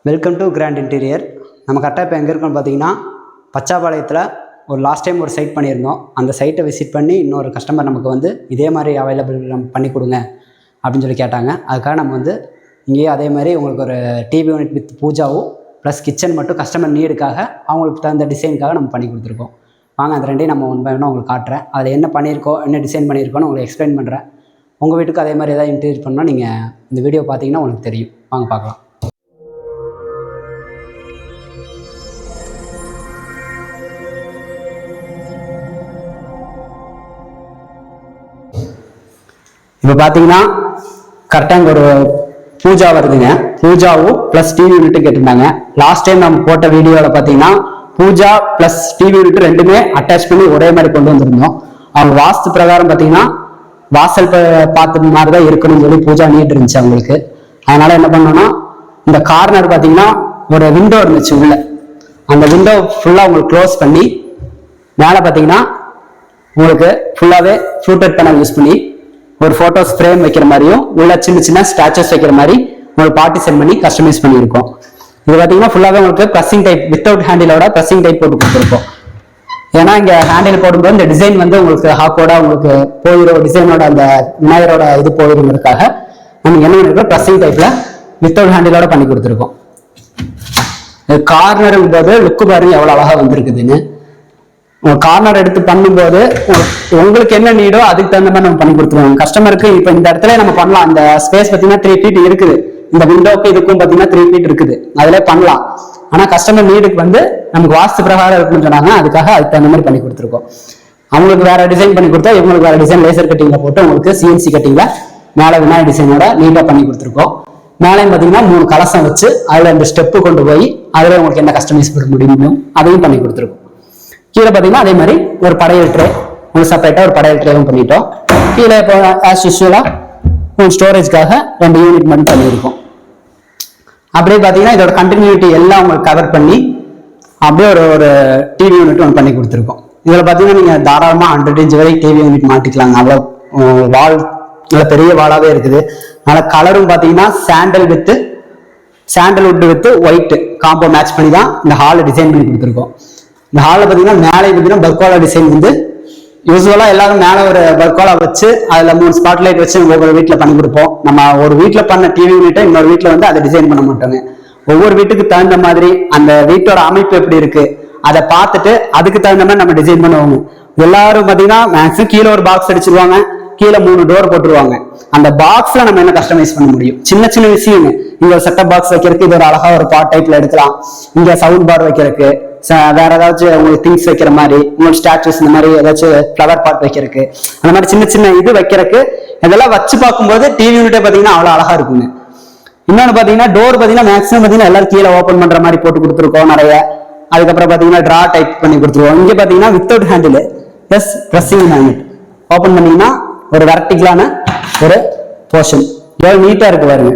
Welcome to grand interior. நம்ம கரெக்டாக இப்போ எங்கே இருக்கோம்னு பார்த்தீங்கன்னா பச்சாபாளையத்தில் ஒரு லாஸ்ட் டைம் ஒரு சைட் பண்ணியிருந்தோம். அந்த சைட்டை விசிட் பண்ணி இன்னொரு கஸ்டமர் நமக்கு வந்து இதே மாதிரி அவைலபிள் பண்ணி கொடுங்க அப்படின்னு சொல்லி கேட்டாங்க. அதுக்காக நம்ம வந்து இங்கேயே அதே மாதிரி உங்களுக்கு ஒரு டிவி யூனிட் வித் பூஜாவும் ப்ளஸ் கிச்சன் மட்டும் கஸ்டமர் நீடுக்காக அவங்களுக்கு தகுந்த டிசைனுக்காக நம்ம பண்ணி கொடுத்துருக்கோம். வாங்க அந்த ரெண்டையும் நம்ம ஒன் பை ஒன்னாக உங்களுக்கு காட்டுறேன். அதில் என்ன பண்ணியிருக்கோம், என்ன டிசைன் பண்ணியிருக்கோன்னு உங்களுக்கு எக்ஸ்பிளைன் பண்ணுறேன். உங்கள் வீட்டுக்கு அதே மாதிரி எதாவது இன்டீரியர் பண்ணால் நீங்கள் இந்த வீடியோ பார்த்தீங்கன்னா உங்களுக்கு தெரியும். வாங்க பார்க்கலாம். இப்போ பார்த்தீங்கன்னா கரெக்டாக இங்கே ஒரு பூஜா வருதுங்க. பூஜாவும் ப்ளஸ் டிவி யூனிட்டு கேட்டிருந்தாங்க. லாஸ்ட் டைம் நம்ம போட்ட வீடியோவில் பார்த்தீங்கன்னா பூஜா ப்ளஸ் டிவி யூனிட் ரெண்டுமே அட்டாச் பண்ணி ஒரே மாதிரி கொண்டு வந்திருந்தோம். அவங்க வாஸ்து பிரகாரம் பார்த்தீங்கன்னா வாசல் பார்த்த மாதிரி தான் இருக்கணும்னு சொல்லி பூஜா நீட் இருந்துச்சு அவங்களுக்கு. அதனால என்ன பண்ணோம்னா இந்த கார்னர் பார்த்தீங்கன்னா ஒரு விண்டோ இருந்துச்சு உள்ள, அந்த விண்டோ ஃபுல்லாக உங்களுக்கு க்ளோஸ் பண்ணி மேலே பார்த்தீங்கன்னா உங்களுக்கு ஃபுல்லாகவே ஃப்ளூட்டட் பேனல் யூஸ் பண்ணி ஒரு ஃபோட்டோஸ் ஃப்ரேம் வைக்கிற மாதிரியும் உள்ள சின்ன சின்ன ஸ்டாச்சஸ் வைக்கிற மாதிரி உங்களுக்கு பார்ட்டிஷன் பண்ணி கஸ்டமைஸ் பண்ணியிருக்கோம். இது பார்த்தீங்கன்னா ஃபுல்லாகவே உங்களுக்கு ப்ரெஸ்ஸிங் டைப் வித்தவுட் ஹேண்டிலோட ப்ரெஸ்ஸிங் டைப் போட்டு கொடுத்துருக்கோம். ஏன்னா இங்கே ஹேண்டில் போடும்போது இந்த டிசைன் வந்து உங்களுக்கு ஹாக்கோட உங்களுக்கு போயிடும், டிசைனோட அந்த விநாயகரோட இது போயிருங்கிறதுக்காக நம்ம என்ன பண்ணிருக்கோம், ப்ரெஸ்ஸிங் டைப்பில் வித்தவுட் ஹேண்டிலோட பண்ணி கொடுத்துருக்கோம். கார்னருங்கும் போது லுக்கு பாருங்க எவ்வளோ அழகாக வந்திருக்குதுன்னு. கார்னர் எடுத்து பண்ணும்போது உங்களுக்கு என்ன நீடோ அதுக்கு தகுந்த மாதிரி நம்ம பண்ணி கொடுத்துருவோம் கஸ்டமருக்கு. இப்போ இந்த இடத்துல நம்ம பண்ணலாம். அந்த ஸ்பேஸ் பார்த்தீங்கன்னா 3 feet இருக்குது. இந்த விண்டோக்கு இதுக்கும் பார்த்தீங்கன்னா 3 feet இருக்குது. அதிலே பண்ணலாம். ஆனால் கஸ்டமர் நீடுக்கு வந்து நமக்கு வாஸ்து பிரகாரம் இருக்குன்னு சொன்னாங்க. அதுக்காக அதுக்கு தகுந்த மாதிரி பண்ணி கொடுத்துருக்கோம். அவங்களுக்கு வேற டிசைன் பண்ணி கொடுத்தா இவங்களுக்கு வேற டிசைன் லேசர் கட்டிங்ல போட்டு உங்களுக்கு சிஎன்சி கட்டிங்ல மேலே விநாயகர் டிசைனோட நீட்டாக பண்ணி கொடுத்துருக்கோம். மேலேயும் பார்த்தீங்கன்னா 3 கலசம் வச்சு அதில் 2 ஸ்டெப்பு கொண்டு போய் அதில் உங்களுக்கு என்ன கஸ்டமைஸ் பண்ண முடியுமோ அதையும் பண்ணி கொடுத்துருக்கோம். கீழே பார்த்தீங்கன்னா அதே மாதிரி ஒரு படையல் ட்ரே உங்களுக்கு செப்பரேட்டாக ஒரு படையல் ட்ரேவும் பண்ணிட்டோம். கீழே இப்போ ஆஸ் யூஸ்வலாக உங்களுக்கு ஸ்டோரேஜ்க்காக 2 யூனிட் மட்டும் பண்ணியிருக்கோம். அப்படியே பார்த்தீங்கன்னா இதோட கண்டினியூட்டி எல்லாம் உங்களுக்கு கவர் பண்ணி அப்படியே ஒரு டிவி யூனிட் ஒன்று பண்ணி கொடுத்துருக்கோம். இதில் பார்த்தீங்கன்னா நீங்கள் தாராளமாக 100 inch வரை டிவி யூனிட் மாட்டிக்கலாங்க. அவ்வளோ வால் நல்ல பெரிய வாலாகவே இருக்குது. அதனால கலரும் பார்த்தீங்கன்னா sandalwood with white combo match பண்ணி தான் இந்த ஹாலை டிசைன் பண்ணி கொடுத்துருக்கோம். இந்த ஹாலில் பார்த்தீங்கன்னா மேலே பார்த்தீங்கன்னா பர்கோலா டிசைன் வந்து யூஸ்வலாக எல்லாரும் மேலே ஒரு பர்கோலா வச்சு அதில் 3 ஸ்பாட் லைட் வச்சு ஒவ்வொரு வீட்டில் பண்ணி கொடுப்போம். நம்ம ஒரு வீட்டில் பண்ண டிவி யூனிட்டை இன்னொரு வீட்டில் வந்து அதை டிசைன் பண்ண மாட்டோங்க. ஒவ்வொரு வீட்டுக்கு தகுந்த மாதிரி அந்த வீட்டோட அமைப்பு எப்படி இருக்கு அதை பார்த்துட்டு அதுக்கு தகுந்த மாதிரி நம்ம டிசைன் பண்ணுவோங்க. எல்லாரும் பார்த்தீங்கன்னா மேக்ஸிமம் கீழே ஒரு பாக்ஸ் அடிச்சிருவாங்க, கீழே 3 டோர் போட்டுருவாங்க. அந்த பாக்ஸ்ல நம்ம என்ன கஸ்டமைஸ் பண்ண முடியும், சின்ன சின்ன விஷயம். இங்க ஒரு செட்டப் பாக்ஸ் வைக்கிறதுக்கு இது ஒரு அழகா ஒரு பாட் டைப்ல எடுக்கலாம். இங்க சவுண்ட் பார் வைக்கிறதுக்கு, வேற ஏதாச்சும் உங்களுக்கு திங்ஸ் வைக்கிற மாதிரி, உங்களுக்கு ஸ்டாச்சுஸ் இந்த மாதிரி ஏதாச்சும் ஃபிளவர் பாட் வைக்கிறதுக்கு, அந்த மாதிரி சின்ன சின்ன இது வைக்கிறதுக்கு இதெல்லாம் வச்சு பார்க்கும்போது டிவி யூனிட்டே பார்த்தீங்கன்னா அவ்வளோ அழகா இருக்குங்க. இன்னொன்று பார்த்தீங்கன்னா டோர் பார்த்தீங்கன்னா மேக்ஸிமம் பார்த்தீங்கன்னா எல்லாரும் கீழே ஓப்பன் பண்ற மாதிரி போட்டு கொடுத்துருக்கோம் நிறைய. அதுக்கப்புறம் பார்த்தீங்கன்னா ட்ரா டைப் பண்ணி கொடுத்துருவோம். இங்கே பார்த்தீங்கன்னா without handle plus pressing magnet open பண்ணீங்கன்னா ஒரு வெர்டிகலான ஒரு போர்ஷன் எவ்வளவு நீட்டா இருக்கு பாருங்க.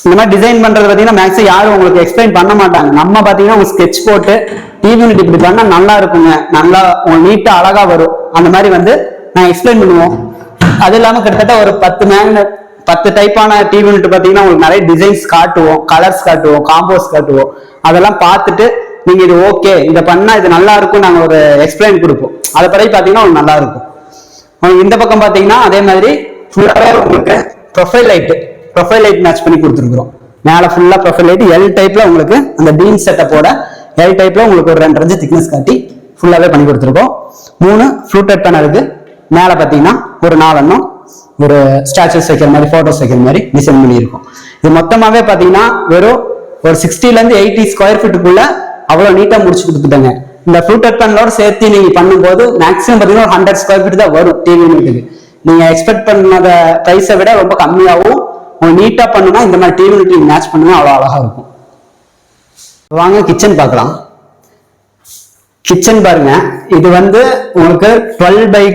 இந்த மாதிரி டிசைன் பண்றது பார்த்தீங்கன்னா மேக்ஸிமம் யாரும் உங்களுக்கு எக்ஸ்பிளைன் பண்ண மாட்டாங்க. நம்ம பார்த்தீங்கன்னா உங்க ஸ்கெட்ச் போட்டு டிவி யூனிட் இப்படி பண்ணா நல்லா இருக்குங்க, நல்லா நீட்டா அழகா வரும், அந்த மாதிரி வந்து நான் எக்ஸ்பிளைன் பண்ணுவோம். அது இல்லாமல் கிட்டத்தட்ட ஒரு 10 டைப்பான டிவி யூனிட் பார்த்தீங்கன்னா உங்களுக்கு நிறைய டிசைன்ஸ் காட்டுவோம், கலர்ஸ் காட்டுவோம், காம்போஸ் காட்டுவோம். அதெல்லாம் பார்த்துட்டு நீங்க இது ஓகே இதை பண்ணா இது நல்லா இருக்கும் நாங்கள் ஒரு எக்ஸ்பிளைன் கொடுப்போம். அதை படி பார்த்தீங்கன்னா உங்களுக்கு நல்லா இருக்கும். இந்த பக்கம் பார்த்தீங்கன்னா அதே மாதிரி ஃபுல்லாகவே உங்களுக்கு ப்ரொஃபைல் லைட் மேட்ச் பண்ணி கொடுத்துருக்குறோம். மேலே ஃபுல்லாக ப்ரொஃபைல் லைட் எல் டைப்ல உங்களுக்கு அந்த பீம் செட்டப்போட எல் டைப்ல உங்களுக்கு ஒரு 2 inch திக்னஸ் காட்டி ஃபுல்லாகவே பண்ணி கொடுத்துருக்கோம். 3 ஃப்ளூட்டட் பேனலுக்கு மேலே பார்த்தீங்கன்னா ஒரு 4 ஒரு ஸ்டாச்சுஸ் வைக்கிற மாதிரி, ஃபோட்டோஸ் வைக்கிற மாதிரி டிசைன் பண்ணியிருக்கோம். இது மொத்தமாகவே பார்த்தீங்கன்னா வெறும் ஒரு 60 to 80 square feet அவ்வளோ நீட்டாக முடிச்சு கொடுத்துட்டாங்க. இந்த ஃப்ளூட்டட் பேனலோட சேர்த்து நீங்க பண்ணும்போது மேக்ஸிமம் பார்த்தீங்கன்னா ஒரு 100 square feet தான் வரும் டிவி யூனிட்டுக்கு. நீங்க எக்ஸ்பெக்ட் பண்ணத பிரைஸை விட ரொம்ப கம்மியாகவும் நீட்டா பண்ணுனா இந்த மாதிரி டிவி யூனிட் மேட்ச் பண்ணுங்க, அவ்வளோ அழகா இருக்கும். வாங்க கிச்சன் பார்க்கலாம். கிச்சன் பாருங்க, இது வந்து உங்களுக்கு 12 by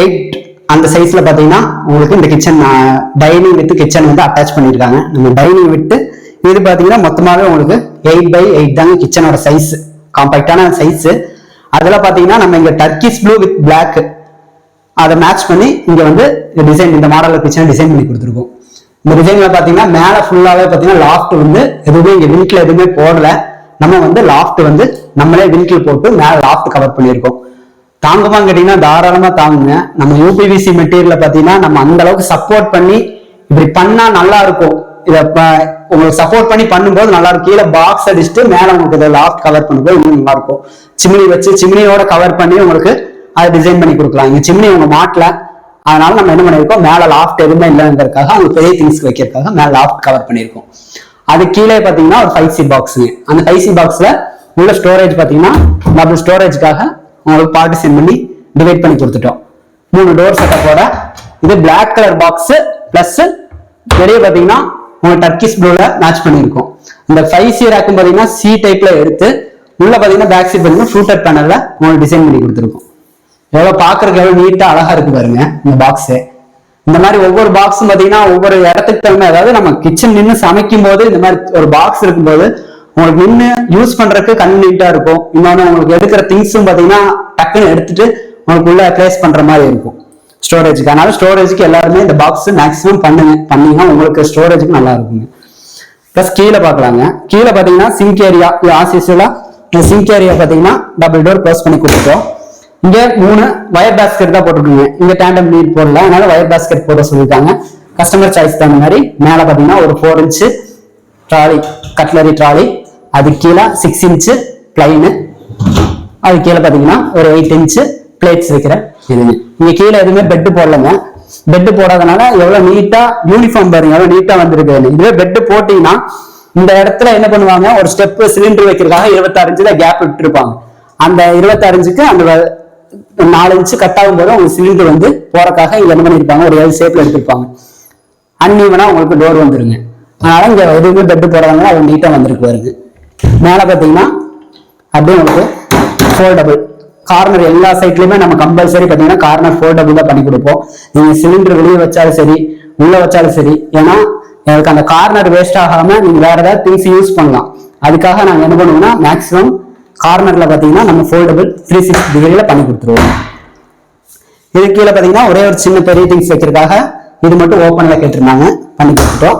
8 அந்த சைஸ்ல பாத்தீங்கன்னா உங்களுக்கு இந்த கிச்சன் டைனிங் வித் கிச்சன் வந்து அட்டாச் பண்ணிருக்காங்க. நம்ம டைனிங் விட்டு இது பாத்தீங்கன்னா மொத்தமாவே உங்களுக்கு 8 by 8 தாங்க கிச்சனோட சைஸ், காம்பாக்டான சைஸ். அதுல பாத்தீங்கன்னா நம்ம இங்க டர்க்கிஷ் ப்ளூ வித் பிளாக் அதை மேட்ச் பண்ணி இங்க வந்து டிசைன் இந்த மாடல் கிச்சன் டிசைன் பண்ணி கொடுத்துருக்கோம். இந்த டிசைன்ல பாத்தீங்கன்னா மேல ஃபுல்லாவே பாத்தீங்கன்னா லாஃப்ட் வந்து எதுவுமே இங்க விண்ட்ல எதுவுமே போடல. நம்ம வந்து லாஃப்ட் வந்து நம்மளே விண்ட்ல போட்டு மேல லாஃப்ட் கவர் பண்ணியிருக்கோம். தாங்குமான்னு கேட்டீங்கன்னா தாராளமா தாங்குங்க. நம்ம யூபிவிசி மெட்டீரியல் பாத்தீங்கன்னா நம்ம அந்த அளவுக்கு சப்போர்ட் பண்ணி இப்படி பண்ணா நல்லா இருக்கும். இத உங்களுக்கு சப்போர்ட் பண்ணி பண்ணும்போது நல்லா இருக்கும். கீழே பாக்ஸ் அடிச்சுட்டு மேல உங்களுக்கு இதை லாஃப்ட் கவர் பண்ணும்போது இன்னும் நல்லா இருக்கும். சிம்னி வச்சு சிம்னியோட கவர் பண்ணி உங்களுக்கு அதை டிசைன் பண்ணி கொடுக்கலாம். இங்க சிம்னி உங்க மாட்டல, அதனால நம்ம என்ன பண்ணிருக்கோம், மேல லாஃப்ட் எதுவுமே இல்லைங்கிறதுக்காக அவங்க பெரிய திங்ஸ் வைக்கிறதுக்காக மேல லாஃப்ட் கவர் பண்ணிருக்கோம். அது கீழே பாத்தீங்கன்னா ஒரு 5C பாக்ஸுங்க. அந்த 5C பாக்ஸ்ல உள்ள ஸ்டோரேஜ் பாத்தீங்கன்னா டபுள் ஸ்டோரேஜ்க்காக உங்களுக்கு பார்ட்டிஷன் பண்ணி டிவைட் பண்ணி கொடுத்துட்டோம். 3 டோர் செட்டப்போட இது பிளாக் கலர் பாக்ஸ் பிளஸ் வெளியே பாத்தீங்கன்னா உங்களுக்கு டர்க்கிஷ் ப்ளூல மேட்ச் பண்ணிருக்கோம். இந்த 5C ரேக்கும் பாத்தீங்கன்னா C டைப்ல எடுத்து உள்ள பாத்தீங்கன்னா பேக் சைட் பாத்தீங்கன்னா ஃப்ளூட்டட் பேனல்ல உங்களுக்கு டிசைன் பண்ணி கொடுத்துருக்கோம். எவ்வளவு பாக்குறதுக்கு எவ்வளவு நீட்டா அழகா இருக்கு பாருங்க இந்த பாக்ஸ். இந்த மாதிரி ஒவ்வொரு பாக்ஸும் பாத்தீங்கன்னா ஒவ்வொரு இடத்துக்கு தகுந்த, அதாவது நம்ம கிச்சன் நின்று சமைக்கும் போது இந்த மாதிரி ஒரு பாக்ஸ் இருக்கும்போது உங்களுக்கு நின்று யூஸ் பண்றதுக்கு கன்வீனியன்ட்டா இருக்கும். இன்னொன்னு உங்களுக்கு எடுக்கிற திங்ஸும் பாத்தீங்கன்னா டக்குன்னு எடுத்துட்டு உங்களுக்கு உள்ள பிளேஸ் பண்ற மாதிரி இருக்கும் ஸ்டோரேஜுக்கு. அதனால ஸ்டோரேஜுக்கு எல்லாருமே இந்த பாக்ஸ் மேக்ஸிமம் பண்ணீங்கன்னா உங்களுக்கு ஸ்டோரேஜுக்கு நல்லா இருக்குங்க. பிளஸ் கீழே பாக்கலாங்க. கீழே பாத்தீங்கன்னா சிங்க் ஏரியா ஆசிஸ்ல சிங்க் ஏரியா பாத்தீங்கன்னா டபுள் டோர் க்ளோஸ் பண்ணி கொடுத்துட்டோம். இங்க 3 வயர் பேஸ்கெட் தான் போட்டுருக்கீங்க. இங்க டேண்டம் நீட் போடல, அதனால வயர் பேஸ்கெட் போட சொல்லியிருக்காங்க. கஸ்டமர் சாய்ஸ் தகுந்த மாதிரி மேல பாத்தீங்கன்னா ஒரு 4 இன்ச்சு ட்ராலி, கட்லரி ட்ராலி, அது கீழே 6 இன்ச்சு பிளைனு, அது கீழே பாத்தீங்கன்னா ஒரு 8 இன்ச்சு பிளேட்ஸ் வைக்கிற இதுங்க. இங்க கீழே எதுவுமே பெட்டு போடலங்க. பெட்டு போடாதனால எவ்வளவு நீட்டா யூனிஃபார்ம் பாருங்க எவ்வளவு நீட்டா வந்திருக்கு. இதுவே பெட்டு போட்டீங்கன்னா இந்த இடத்துல என்ன பண்ணுவாங்க, ஒரு ஸ்டெப் சிலிண்டர் வைக்கிறதுக்காக 26 இன்ச்சு தான் கேப் விட்டுருப்பாங்க. அந்த 26 இன்ச்சுக்கு அந்த 4 இன்ச்சு கட் ஆகும் போது உங்களுக்கு சிலிண்டர் வந்து போறக்காக இங்க என்ன பண்ணிருப்பாங்க, ஒரு L ஷேப்ல எடுத்திருப்பாங்க. அன்ஈவனா உங்களுக்கு டோர் வந்துருங்க. அதனால இங்க எதுவுமே பெட்டு போடாதனால அது நீட்டா வந்திருக்கு பாருங்க. மேல பாத்தீங்கன்னா அப்படியே உங்களுக்கு ஃபோல்டபிள் கார்னர், எல்லா சைட்லயுமே நம்ம கம்பல்சரி பாத்தீங்கன்னா கார்னர் ஃபோல்டபிள் தான் பண்ணி கொடுப்போம். நீங்க சிலிண்டர் வெளியே வச்சாலும் சரி உள்ள வச்சாலும் சரி, ஏன்னா எனக்கு அந்த கார்னர் வேஸ்ட் ஆகாம நீங்க வேற ஏதாவது திங்ஸ் யூஸ் பண்ணலாம். அதுக்காக நாங்க என்ன பண்ணுவோம்னா மேக்ஸிமம் கார்னர்ல பாத்தீங்கன்னா நம்ம ஃபோல்டபிள் 360 டிகிரில பண்ணி கொடுத்துருவோம். இது கீழே பாத்தீங்கன்னா ஒரே ஒரு சின்ன பெரிய திங்ஸ் வைக்கிறதுக்காக இது மட்டும் ஓப்பன்ல கேட்டிருந்தாங்க, பண்ணி கொடுத்துட்டோம்.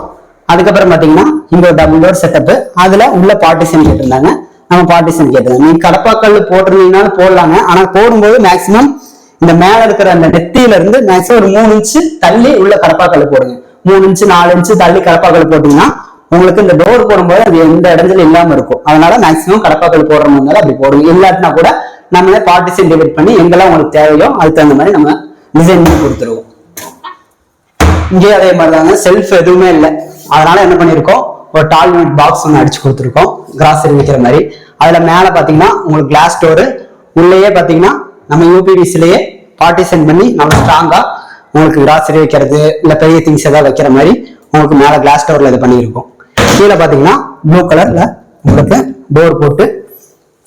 அதுக்கப்புறம் பாத்தீங்கன்னா இங்க ஒரு டபுள் டோர் செட்டப், அதுல உள்ள பார்ட்டிஷன் கேட்டிருந்தாங்க, நம்ம பார்ட்டிஷன் கேட்டிருந்தோம். நீங்க கடப்பாக்கல் போட்டிருந்தீங்கன்னாலும் போடலாங்க. ஆனா போடும்போது மேக்சிமம் இந்த மேல இருக்கிற அந்த நெத்தியில இருந்து மேக்சிமம் ஒரு 3 இன்ச்சு தள்ளி உள்ள கடப்பாக்கல் போடுங்க. 3 இன்ச்சு 4 இன்ச்சு தள்ளி கடப்பாக்கல் போட்டீங்கன்னா உங்களுக்கு இந்த டோர் போடும்போது அது எந்த இடத்துல இல்லாம இருக்கும். அதனால மேக்சிமம் கடப்பாக்கல் போடுறதுனால அப்படி போடுங்க. இல்லாட்டினா கூட நம்மளே பார்ட்டிஷன் டிவைட் பண்ணி எங்கெல்லாம் உங்களுக்கு தேவையோ அதுக்கு தகுந்த மாதிரி நம்ம டிசைன் பண்ணி கொடுத்துருவோம். இங்கே அதே மாதிரிதாங்க, செல்ஃப் எதுவுமே இல்லை. அதனால என்ன பண்ணிருக்கோம், ஒரு டால் யூனிட் பாக்ஸ் ஒன்று அடிச்சு கொடுத்துருக்கோம் கிராசரி வைக்கிற மாதிரி. அதுல மேல பாத்தீங்கன்னா உங்களுக்கு கிளாஸ் டோரு, உள்ளேயே பாத்தீங்கன்னா நம்ம யூபிவிசிலேயே பார்ட்டிஷன் பண்ணி நம்ம ஸ்ட்ராங்கா உங்களுக்கு கிராசரி வைக்கிறது இல்ல பெரிய திங்ஸ் ஏதாவது வைக்கிற மாதிரி உங்களுக்கு மேல கிளாஸ் டோர்ல இது பண்ணியிருக்கோம். கீழே பாத்தீங்கன்னா ப்ளூ கலர்ல உங்களுக்கு டோர் போட்டு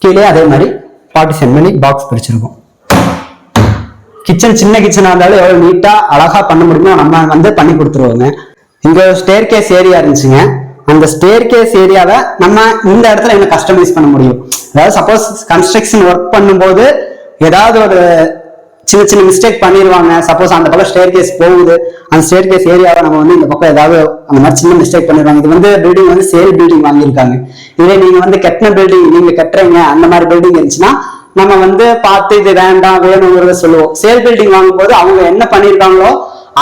கீழே அதே மாதிரி பார்ட்டிஷன் பண்ணி பாக்ஸ் பிரிச்சிருக்கோம். கிச்சன் சின்ன கிச்சனா இருந்தாலும் எவ்வளவு நீட்டா அழகா பண்ண முடியுமோ நம்ம வந்து பண்ணி கொடுத்துருவோங்க. இங்க ஸ்டேர் கேஸ் ஏரியா இருந்துச்சுங்க. அந்த ஸ்டேர் கேஸ் ஏரியாவை நம்ம இந்த இடத்துல என்ன கஸ்டமைஸ் பண்ண முடியும். அதாவது சப்போஸ் கன்ஸ்ட்ரக்ஷன் ஒர்க் பண்ணும்போது ஏதாவது ஒரு சின்ன சின்ன மிஸ்டேக் பண்ணிடுவாங்க. சப்போஸ் அந்த பக்கம் ஸ்டேர் கேஸ் போகுது, அந்த ஸ்டேர் கேஸ் ஏரியாவை நம்ம வந்து இந்த பக்கம் ஏதாவது அந்த மாதிரி சின்ன மிஸ்டேக் பண்ணிடுவாங்க. இது வந்து பில்டிங் வந்து சேல் பில்டிங் வாங்கியிருக்காங்க. இதே நீங்க வந்து கட்டின பில்டிங் நீங்க கட்டுறீங்க அந்த மாதிரி பில்டிங் இருந்துச்சுன்னா நம்ம வந்து பார்த்து இது வேண்டாம் வேணுங்கிறத சொல்லுவோம். சேல் பில்டிங் வாங்கும்போது அவங்க என்ன பண்ணிருக்காங்களோ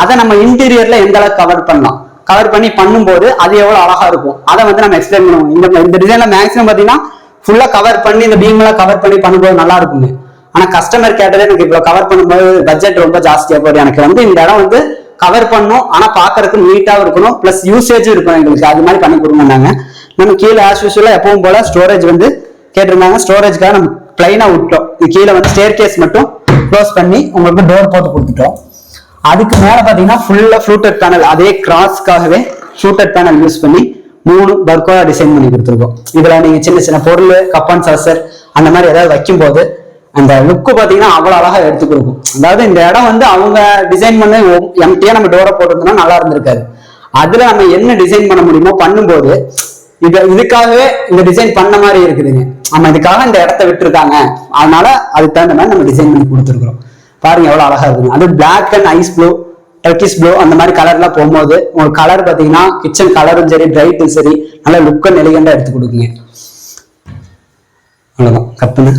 அதை நம்ம இன்டீரியர்ல எந்த அளவுக்கு கவர் பண்ணலாம், கவர் பண்ணி பண்ணும்போது அது எவ்வளவு அழகா இருக்கும் அதை வந்து நம்ம எக்ஸ்பிளைன் பண்ணுவோம். இந்த டிசைன்ல மேக்ஸிமம் பாத்தீங்கன்னா ஃபுல்லா கவர் பண்ணி இந்த பீம் எல்லாம் கவர் பண்ணி பண்ணும்போது நல்லா இருக்குங்க. ஆனா கஸ்டமர் கேட்டதே எனக்கு இவ்வளவு கவர் பண்ணும்போது பட்ஜெட் ரொம்ப ஜாஸ்தியா போகுது, எனக்கு வந்து இந்த இடம் வந்து கவர் பண்ணும் ஆனா பாக்குறதுக்கு நீட்டாவும் இருக்கணும் பிளஸ் யூசேஜும் இருக்கணும் எங்களுக்கு, அது மாதிரி பண்ணி கொடுங்க. நம்ம கீழே ஆஸ் யூசுவலா எப்பவும் போல ஸ்டோரேஜ் வந்து கேட்டிருந்தாங்க. ஸ்டோரேஜ்க்காக நம்ம பிளைனா விட்டோம். கீழே வந்து ஸ்டேர் கேஸ் மட்டும் க்ளோஸ் பண்ணி உங்களுக்கு டோர் போட்டு கொடுத்துட்டோம். அதுக்கு மேல பாத்தீங்கன்னா ஃபுல்லா ஃப்ளூட்டட் பேனல், அதே கிராஸ்க்காகவே ஃப்ளூட்டட் பேனல் யூஸ் பண்ணி 3 பர்கோலா டிசைன் பண்ணி கொடுத்துருக்கோம். இதுல நீங்க சின்ன சின்ன பொருள் கப் அண்ட் சாசர் அந்த மாதிரி ஏதாவது வைக்கும் போது அந்த லுக்கு பாத்தீங்கன்னா அவ்வளவு அழகா எடுத்து கொடுக்கும். அதாவது இந்த இடம் வந்து அவங்க டிசைன் பண்ண எம்டியா நம்ம டோரை போட்டிருந்தோம்னா நல்லா இருந்திருக்காது. அதுல நம்ம என்ன டிசைன் பண்ண முடியுமோ பண்ணும்போது இதுக்காகவே இந்த டிசைன் பண்ண மாதிரி இருக்குதுங்க. நம்ம இதுக்காக இந்த இடத்த விட்டுருக்காங்க, அதனால அதுக்கு தகுந்த மாதிரி நம்ம டிசைன் பண்ணி கொடுத்துருக்கோம். பாருங்க எவ்வளவு அழகா இருக்குங்க. அது black and ice blue turkish blue அந்த மாதிரி கலர்லாம் போகும்போது உங்களுக்கு கலர் பார்த்தீங்கன்னா கிச்சன் கலரும் சரி பிரைட்டும் சரி நல்ல லுக் அண்ட் எலிகண்டா எடுத்து கொடுக்குங்க. அவ்வளோதான் கப்புன்னு